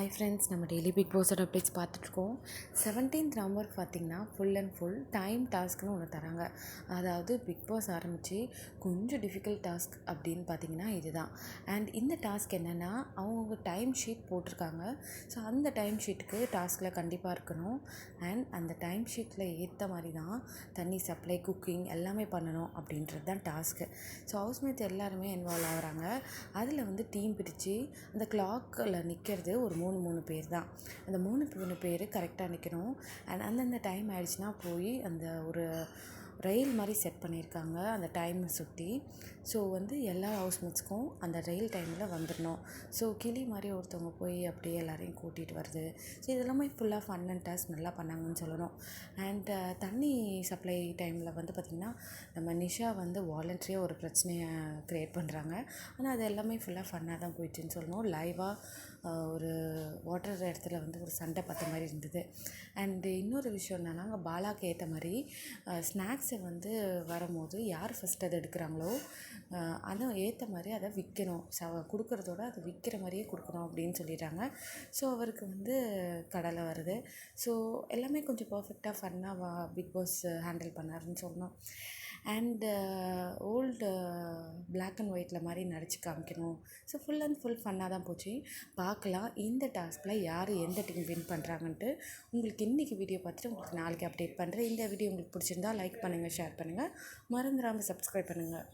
Hi friends, நம்ம daily big பாஸோட updates பார்த்துட்ருக்கோம். 17th November பார்த்திங்கன்னா ஃபுல் அண்ட் ஃபுல் டைம் டாஸ்க்னு ஒன்று தராங்க. அதாவது பிக் பாஸ் ஆரம்பித்து கொஞ்சம் டிஃபிகல்ட் டாஸ்க் அப்படின்னு பார்த்திங்கன்னா இதுதான். அண்ட் இந்த டாஸ்க் என்னென்னா, அவங்கவுங்க டைம் ஷீட் போட்டிருக்காங்க. ஸோ அந்த டைம் ஷீட்டுக்கு டாஸ்கில் கண்டிப்பாக இருக்கணும். அண்ட் அந்த டைம் ஷீட்டில் ஏற்ற மாதிரி தான் தண்ணி சப்ளை, குக்கிங் எல்லாமே பண்ணணும் அப்படின்றது தான் டாஸ்க்கு. ஸோ ஹவுஸ்மேட்ஸ் எல்லாருமே இன்வால்வ் ஆகுறாங்க. அதில் வந்து டீம் பிரித்து அந்த கிளாக்கில் நிற்கிறது ஒரு 3 பேர் தான். அந்த 3 பேர் கரெக்டாக நிற்கணும். அண்ட் அந்தந்த டைம் ஆயிடுச்சுன்னா போய் அந்த ஒரு ரயில் மாதிரி செட் பண்ணியிருக்காங்க அந்த டைமை சுற்றி. ஸோ வந்து எல்லா ஹவுஸ்மேட்ஸ்க்கும் அந்த ரயில் டைமில் வந்துடணும். ஸோ கிளி மாதிரி ஒருத்தவங்க போய் அப்படியே எல்லாரையும் கூட்டிகிட்டு வருது. ஸோ இதெல்லாமே ஃபுல்லாக ஃபன் அண்ட் டாஸ்க் நல்லா பண்ணாங்கன்னு சொல்லணும். அண்ட் தண்ணி சப்ளை டைமில் வந்து பார்த்திங்கன்னா நம்ம நிஷா வந்து வாலண்ட்ரியாக ஒரு பிரச்சனையை க்ரியேட் பண்ணுறாங்க. ஆனால் அது எல்லாமே ஃபுல்லாக ஃபன்னாக தான் போயிடுச்சுன்னு சொல்லணும். லைவாக ஒரு வாட்டர் இடத்துல வந்து ஒரு சண்டை பார்த்த மாதிரி இருந்தது. அண்டு இன்னொரு விஷயம் என்னென்னா, அங்கே பாலாக்கு ஏற்ற மாதிரி ஸ்நாக்ஸை வந்து வரும்போது யார் ஃபஸ்ட் அதை எடுக்கிறாங்களோ அதை ஏற்ற மாதிரி அதை விற்கணும். கொடுக்குறதோட அதை விற்கிற மாதிரியே கொடுக்கணும் அப்படின்னு சொல்லிடுறாங்க. ஸோ அவருக்கு வந்து கடலை வருது. ஸோ எல்லாமே கொஞ்சம் பர்ஃபெக்டாக ஃபன்னாக பிக் பாஸ் ஹேண்டில் பண்ணாருன்னு சொல்லணும். அண்டு ஓல்டு பிளாக் அண்ட் ஒயிட்டில் மாதிரி நடிச்சு காமிக்கணும். ஸோ ஃபுல் அண்ட் ஃபுல் ஃபன்னாக தான் போச்சு. பார்க்கலாம் இந்த டாஸ்கில் யார் எந்த டீம் வின் பண்ணுறாங்கன்ட்டு. உங்களுக்கு இன்றைக்கி வீடியோ பார்த்துட்டு உங்களுக்கு நாளைக்கு அப்டேட் பண்ணுறேன். இந்த வீடியோ உங்களுக்கு பிடிச்சிருந்தா லைக் பண்ணுங்கள், ஷேர் பண்ணுங்கள், மறந்துடாமல் சப்ஸ்கிரைப் பண்ணுங்கள்.